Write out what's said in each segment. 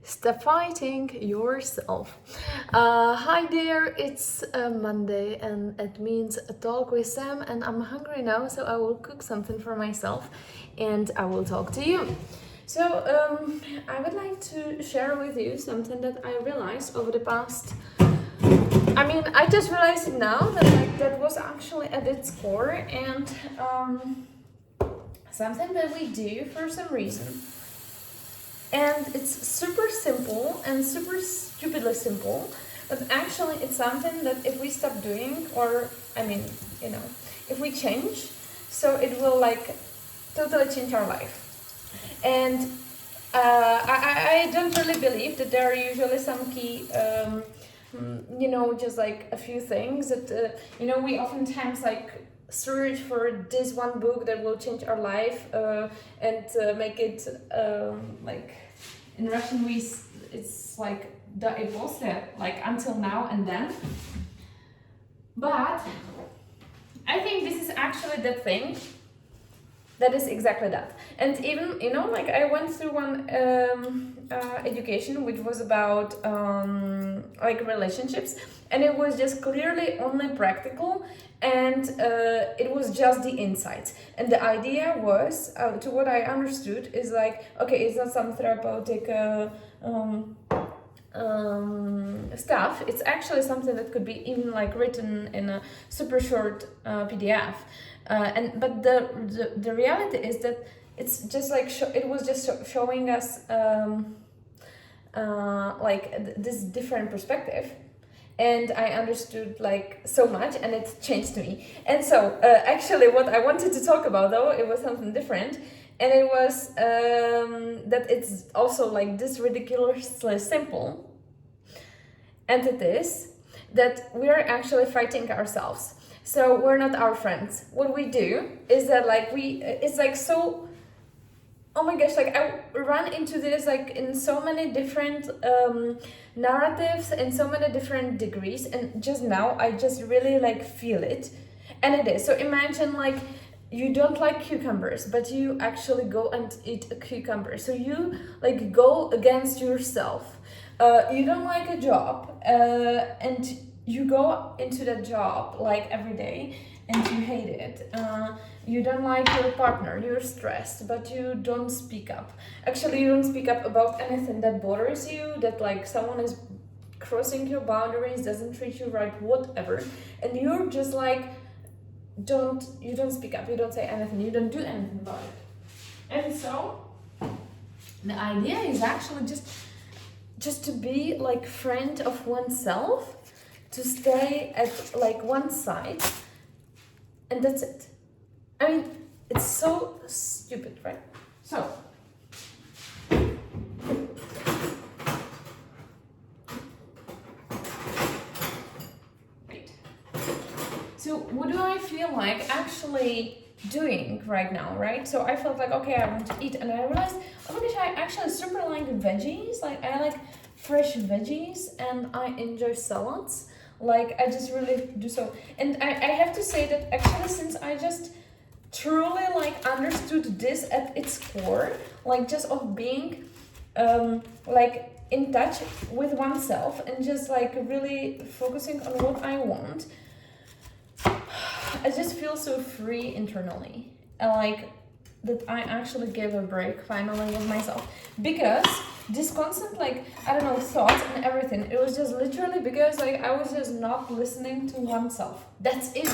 Stop fighting yourself. Hi there, it's Monday and it means a talk with Sam, and I'm hungry now, so I will cook something for myself and I will talk to you. So, I would like to share with you something that I realized over the past. I just realized it now that that was actually at its core, and something that we do for some reason. And it's super simple and super stupidly simple, but actually it's something that if we stop doing, or if we change, so it will totally change our life. And I don't really believe that there are usually some key, just like a few things that, we oftentimes search for this one book that will change our life and make it in Russian it's like da и после, like until now and then. But I think this is actually the thing that is exactly that. And even I went through one education which was about relationships, and it was just clearly only practical, and it was just the insights. And the idea was, to what I understood, is it's not some therapeutic stuff. It's actually something that could be even written in a super short PDF. But the reality is that it's just it was just showing us this different perspective, and I understood so much, and it changed me. And so actually what I wanted to talk about, though, it was something different, and it was that it's also this ridiculously simple, and it is that we are actually fighting ourselves. So we're not our friends. What we do is that so, oh my gosh, I run into this in so many different narratives in so many different degrees, and just now I just really feel it. And it is. So imagine you don't like cucumbers, but you actually go and eat a cucumber. So you go against yourself. You don't like a job, and you go into that job every day and you hate it. You don't like your partner, you're stressed, but you don't speak up. Actually, you don't speak up about anything that bothers you, that someone is crossing your boundaries, doesn't treat you right, whatever. And you're just you don't speak up, you don't say anything, you don't do anything about it. And so the idea is actually just to be friend of oneself, to stay at one side, and that's it. It's so stupid, right? So wait. So what do I feel actually doing right now, right? So I felt okay, I want to eat, and I realized, oh my gosh, I actually super like veggies. I like fresh veggies, and I enjoy salads. I just really do so. And I have to say that actually, since I just truly understood this at its core, just of being in touch with oneself, and just really focusing on what I want, I just feel so free internally. That I actually gave a break finally with myself, because this constant thoughts and everything, it was just literally because I was just not listening to oneself. That's it.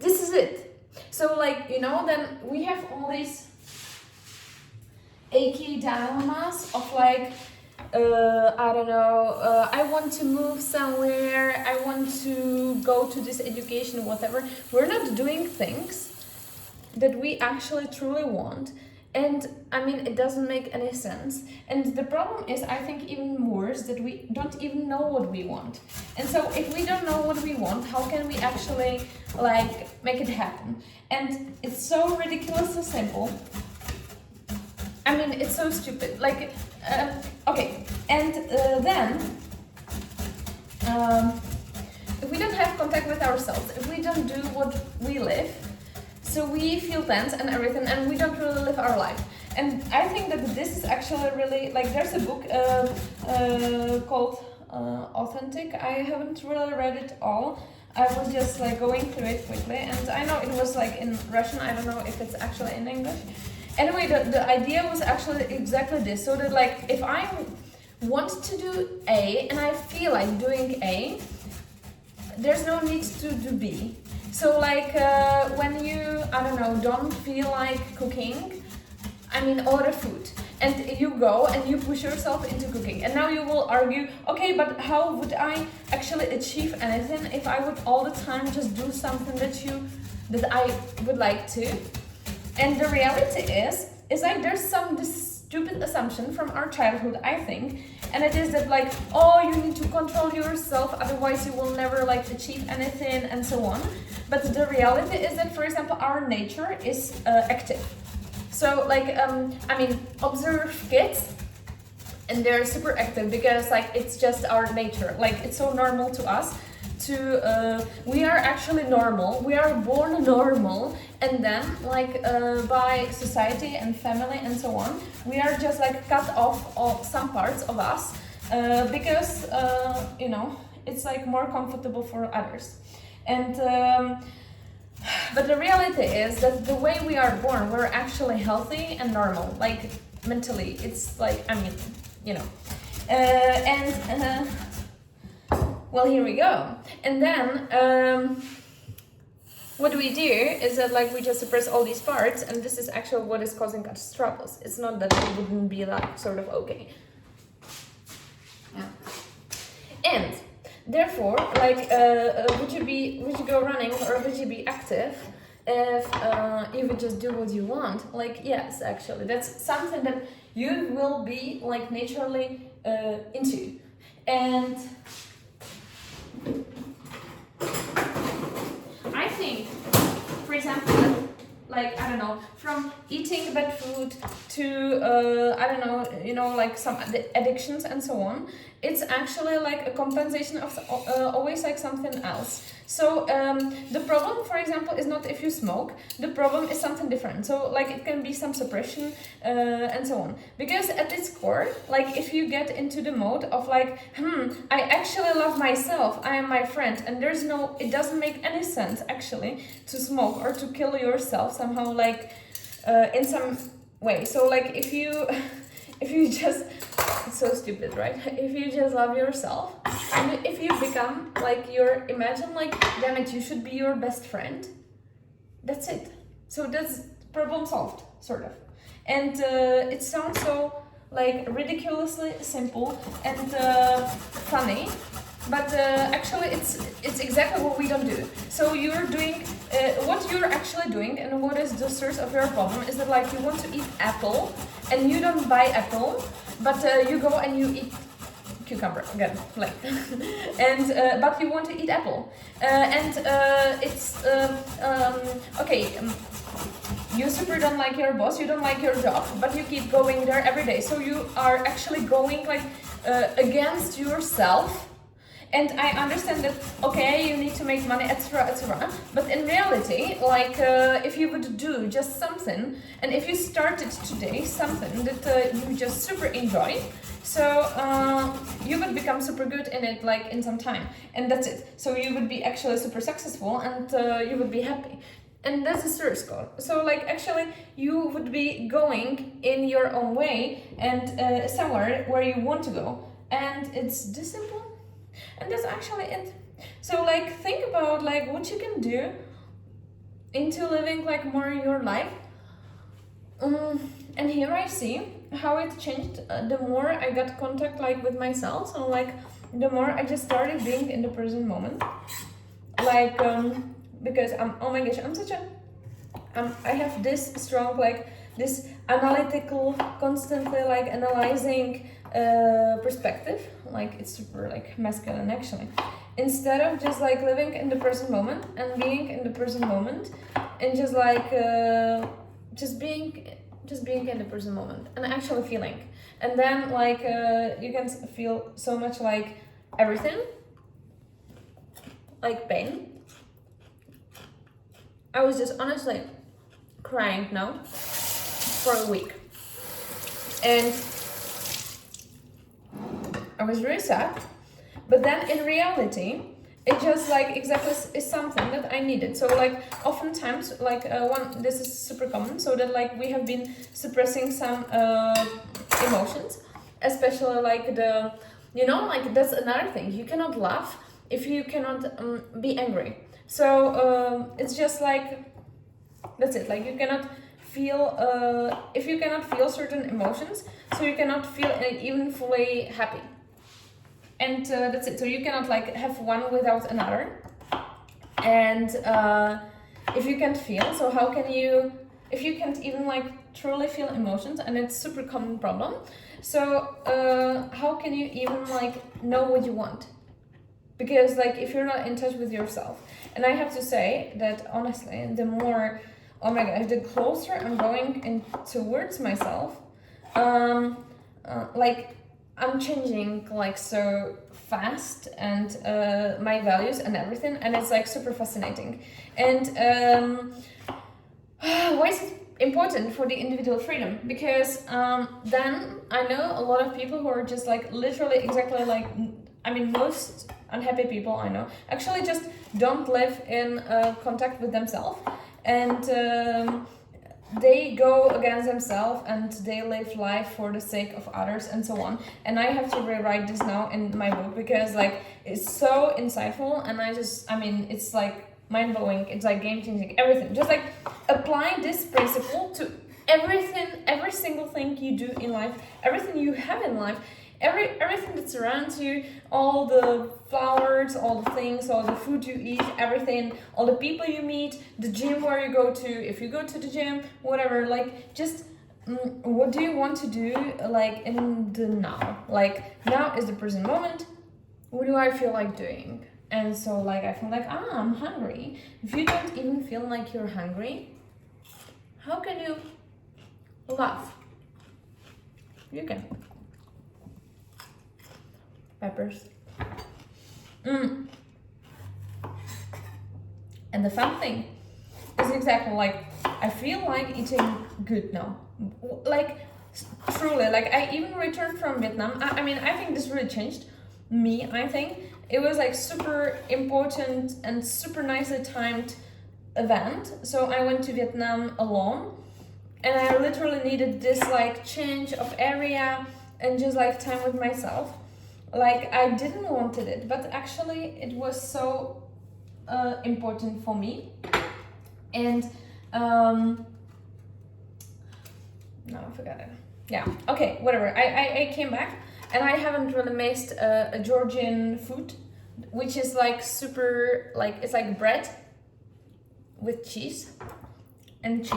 This is it. So then we have all these achy dilemmas of I want to move somewhere, I want to go to this education, whatever. We're not doing things that we actually truly want, and it doesn't make any sense. And the problem is, I think, even worse, that we don't even know what we want. And so if we don't know what we want, how can we actually make it happen? And it's so ridiculously simple. It's so stupid. Okay, and then if we don't have contact with ourselves, if we don't do what we live, so we feel tense and everything, and we don't really live our life. and I think that this is actually really like, there's a book called Authentic. I haven't really read it all. I was just like going through it quickly, and I know it was like in Russian. I don't know if it's actually in English. Anyway, the idea was actually exactly this. So that like if I want to do A and I feel like doing A, there's no need to do B. So like when you, I don't know, don't feel like cooking, I mean order food, and you go and you push yourself into cooking, and now you will argue, okay, but how would I actually achieve anything if I would all the time just do something that I would like to? And the reality is like there's this stupid assumption from our childhood, I think, and it is that like, oh, you need to control yourself, otherwise you will never like achieve anything and so on. But the reality is that, for example, our nature is active. So like, I mean, observe kids, and they're super active because like it's just our nature. Like it's so normal to us to, we are actually normal. We are born normal, and then like by society and family and so on, we are just like cut off of some parts of us because you know, it's like more comfortable for others. And but the reality is that the way we are born, we're actually healthy and normal, like mentally. It's like, I mean, you know. Well, here we go. And then what we do is that like we just suppress all these parts, and this is actually what is causing us troubles. It's not that we wouldn't be like sort of okay. Yeah. And therefore, like, would you go running or would you be active if you would just do what you want? Like, yes, actually, that's something that you will be like naturally into. And I think, for example, like, I don't know, from eating bad food to, I don't know, you know, like some addictions and so on, it's actually like a compensation of always like something else. So the problem, for example, is not if you smoke, the problem is something different. So like it can be some suppression and so on. Because at its core, like if you get into the mode of like, I actually love myself, I am my friend, and it doesn't make any sense actually to smoke or to kill yourself somehow, like in some way. So like if you just, it's so stupid, right? If you just love yourself, and if you become like imagine like, damn it, you should be your best friend. That's it. So that's problem solved, sort of. And it sounds so like ridiculously simple and funny, but actually it's exactly what we don't do. So you're doing what you're actually doing, and what is the source of your problem is that like you want to eat apple, and you don't buy apple, but you go and you eat cucumber again, like, and but you want to eat apple, and it's okay. You super don't like your boss, you don't like your job, but you keep going there every day. So you are actually going like against yourself. And I understand that, okay, you need to make money, etc., etc. But in reality, like, if you would do just something, and if you started today something that you just super enjoy, so you would become super good in it, like, in some time. And that's it. So you would be actually super successful, and you would be happy. And that's the source code. So, like, actually, you would be going in your own way and somewhere where you want to go. And it's this simple. And that's actually it. So like think about like what you can do into living like more your life. And here I see how it changed the more I got contact like with myself. So like the more I just started being in the present moment. Like because oh my gosh, I'm such a I have this strong like this analytical, constantly like analyzing perspective. Like it's super like masculine actually, instead of just like living in the present moment and being in the present moment and just like just being in the present moment and actually feeling. And then like you can feel so much like everything, like pain. I was just honestly crying now for a week. And I was really sad. But then in reality, it just like exactly is something that I needed. So like oftentimes like this is super common, so that like we have been suppressing some emotions, especially like like that's another thing. You cannot laugh if you cannot be angry. So it's just like that's it. Like you cannot feel if you cannot feel certain emotions, so you cannot feel even fully happy. And that's it. So you cannot like have one without another. And if you can't feel, so how can you? If you can't even like truly feel emotions, and it's super common problem. So how can you even like know what you want? Because like if you're not in touch with yourself, and I have to say that honestly, the more, oh my god, the closer I'm going in towards myself, like I'm changing like so fast, and my values and everything, and it's like super fascinating. And why is it important for the individual freedom? Because then I know a lot of people who are just like literally exactly like, I mean, most unhappy people I know actually just don't live in contact with themselves, and they go against themselves, and they live life for the sake of others and so on. And I have to rewrite this now in my book, because like it's so insightful, and I mean it's like mind-blowing, it's like game-changing, everything. Just like apply this principle to everything, every single thing you do in life, everything you have in life, everything that surrounds you, all the flowers, all the things, all the food you eat, everything, all the people you meet, the gym where you go to, if you go to the gym, whatever, like just what do you want to do like in the now? Like now is the present moment. What do I feel like doing? And so like I feel like I'm hungry. If you don't even feel like you're hungry, how can you laugh? You can. Peppers. And the fun thing is exactly like I feel like eating good now. Like truly, like I even returned from Vietnam. I mean, I think this really changed me. I think it was like super important and super nicely timed event. So I went to Vietnam alone, and I literally needed this like change of area and just like time with myself. Like I didn't wanted it, but actually it was so important for me. And no, I forgot it. Yeah, okay, whatever. I came back, and I haven't really missed a Georgian food, which is like super, like it's like bread with cheese and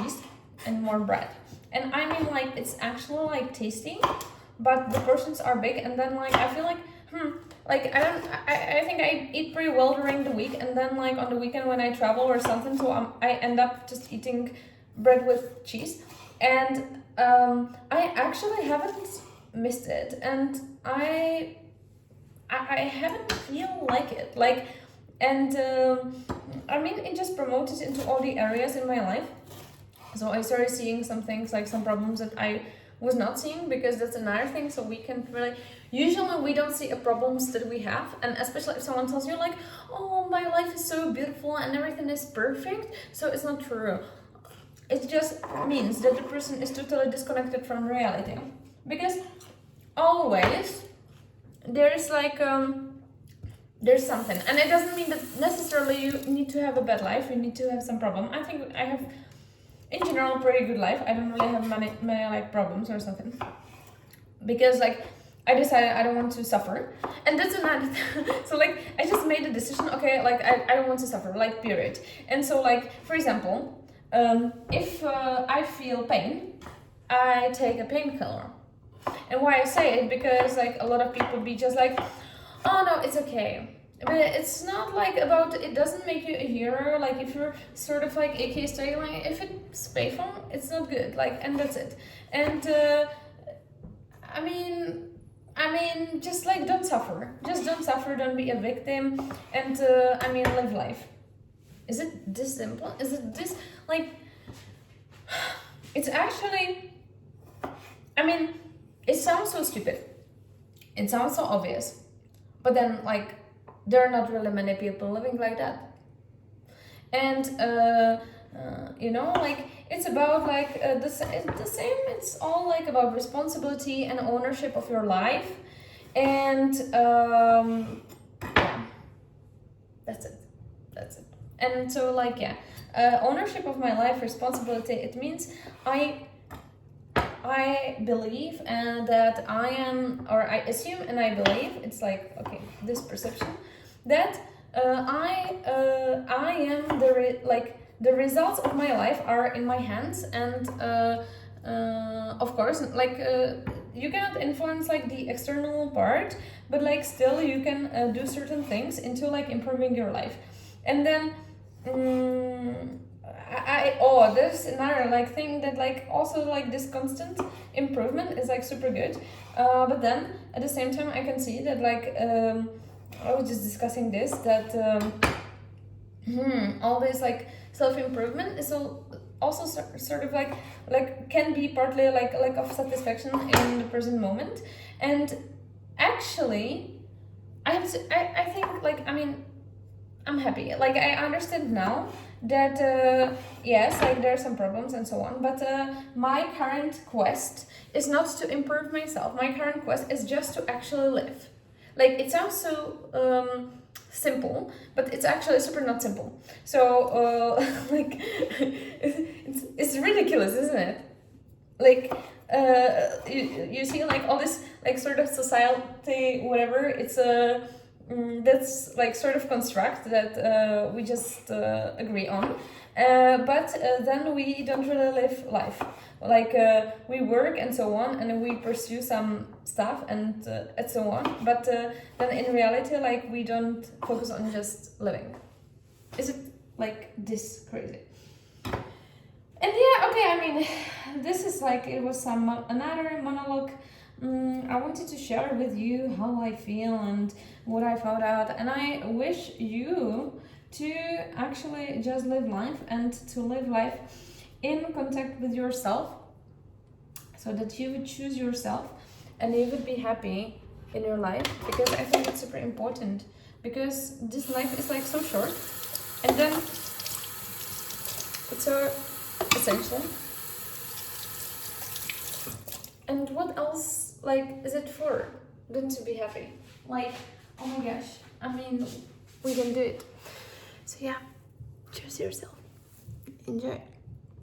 more bread. And I mean like it's actually like tasty, but the portions are big, and then like I feel like like I think I eat pretty well during the week, and then like on the weekend when I travel or something, so I end up just eating bread with cheese. And I actually haven't missed it, and I haven't feel like it, like, and I mean it just promoted into all the areas in my life. So I started seeing some things, like some problems that I was not seeing, because that's another thing. So we can really, usually we don't see the problems that we have, and especially if someone tells you like, oh, my life is so beautiful and everything is perfect, so it's not true. It just means that the person is totally disconnected from reality, because always there's like there's something, and it doesn't mean that necessarily you need to have a bad life, you need to have some problem. I think I have in general a pretty good life. I don't really have many like problems or something, because like I decided I don't want to suffer, and that's another so like I just made a decision, okay, like I don't want to suffer, like period. And so like for example, if I feel pain, I take a painkiller. And why I say it, because like a lot of people be just like, oh no, it's okay. But it's not like about, it doesn't make you a hero. Like if you're sort of like AK style, like if it's painful, it's not good. Like, and that's it. And I mean, just like don't suffer. Just don't suffer. Don't be a victim. And I mean, live life. Is it this simple? Is it this like? It's actually. I mean, it sounds so stupid. It sounds so obvious. But then, like, there are not really many people living like that. And, you know, like, it's about, like, the same. It's all, like, about responsibility and ownership of your life. And, yeah, that's it. That's it. And so, like, yeah, ownership of my life, responsibility, it means I believe and that I am, or I assume and I believe, it's like, okay, this perception, that I am the results of my life are in my hands, and of course, like, you cannot influence, like, the external part, but, like, still you can do certain things into, like, improving your life. And then there's another, like, thing that, like, also, like, this constant improvement is, like, super good, but then at the same time I can see that, like, I was just discussing this, that all this, like, self-improvement is also sort of like can be partly like a lack of satisfaction in the present moment. And actually I think, like, I mean, I'm happy. Like, I understand now that yes, like, there are some problems and so on, but my current quest is not to improve myself. My current quest is just to actually live. Like, it sounds so simple, but it's actually super not simple. So like, it's ridiculous, isn't it? Like, you see, like, all this, like, sort of society, whatever, it's that's, like, sort of construct that we just agree on, but then we don't really live life. Like, we work and so on, and we pursue some stuff and so on, but then in reality, like, we don't focus on just living. Is it, like, this crazy? And yeah, okay, I mean, this is, like, it was another monologue. I wanted to share with you how I feel and what I found out, and I wish you to actually just live life, and to live life in contact with yourself, so that you would choose yourself and you would be happy in your life, because I think it's super important, because this life is, like, so short, and then it's so essential. And what else, like, is it for than to be happy? Like, oh my gosh, I mean, we can do it. So yeah, choose yourself. Enjoy.